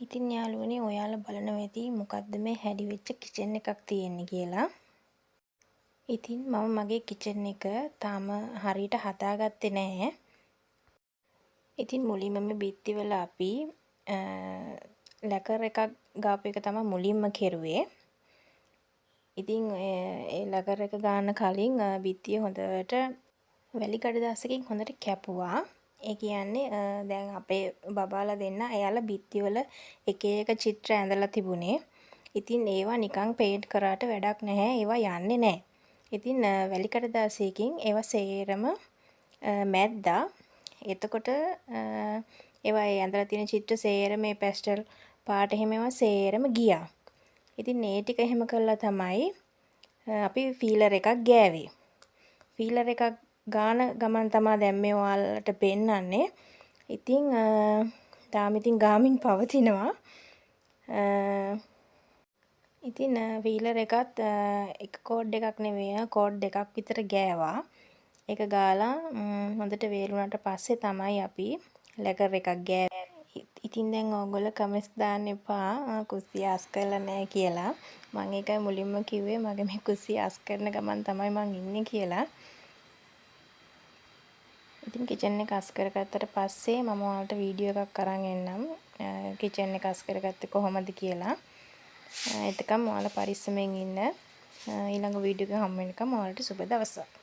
ඉතින් යාළුවනේ ඔයාලා බලනවා ඇති මොකද්ද මේ හැඩි වෙච්ච කිචන් එකක් තියෙන්නේ කියලා. ඉතින් මම මගේ කිචන් එක තාම හරියට හදාගත්තේ නැහැ. ඉතින් මුලින්ම මේ බිත්තිවල අපි ලැකර් එකක් ගාපු එක තමයි මුලින්ම කෙරුවේ. ඉතින් ඒ ලැකර් එක ගන්න කලින් බිත්තිය හොඳට වැලි කඩදාසියකින් හොඳට කැපුවා. ඒ කියන්නේ දැන් අපේ බබාලා දෙන්න එයාලා බිත්තිවල එක එක චිත්‍ර ඇඳලා තිබුණේ. ඉතින් ඒවා නිකන් පේන්ට් කරාට වැඩක් නැහැ. ඒවා යන්නේ නැහැ. ඉතින් වැලි කඩදාසියකින් ඒවා සේරම මැද්දා. එතකොට ඒවා ඇඳලා තියෙන චිත්‍ර සේරම මේ පැස්ටල් පාට එහෙම ඒවා සේරම ගියා. ඉතින් මේ ටික එහෙම කළා තමයි අපි ෆීලර් එකක් ගෑවේ. ෆීලර් එකක් ගාන ගමන් තමයි දැන් මේ ඔයාලට පෙන්නන්නේ. ඉතින් තාම ඉතින් ගාමින් පවතිනවා. ඉතින් ෆීලර් එකත් එක කෝඩ් එකක් නෙවෙයි කෝඩ් දෙකක් විතර ගෑවා. ඒක ගාලා හොඳට වේලුණාට පස්සේ තමයි අපි ලැකර් එකක් ගෑවේ. ඉතින් දැන් ඕගොල්ලෝ කමෙන්ට්ස් දාන්න එපා කුස්සිය අස් කරලා නැහැ කියලා. මම ඒකයි මුලින්ම කිව්වේ මගේ මේ කුස්සිය අස් කරන ගමන් තමයි මං ඉන්නේ කියලා. ඉතින් කිචන් එක අස් කරගත්තට පස්සේ මම ඔයාලට වීඩියෝ එකක් අරන් එන්නම්. කිචන් එක අස් කරගත්තේ කොහොමද කියලා. එතකම් ඔයාලා පරිස්සමෙන් ඉන්න. ඊළඟ වීඩියෝ එකකින් හම්බ වෙනකම් ඔයාලට සුබ දවසක්.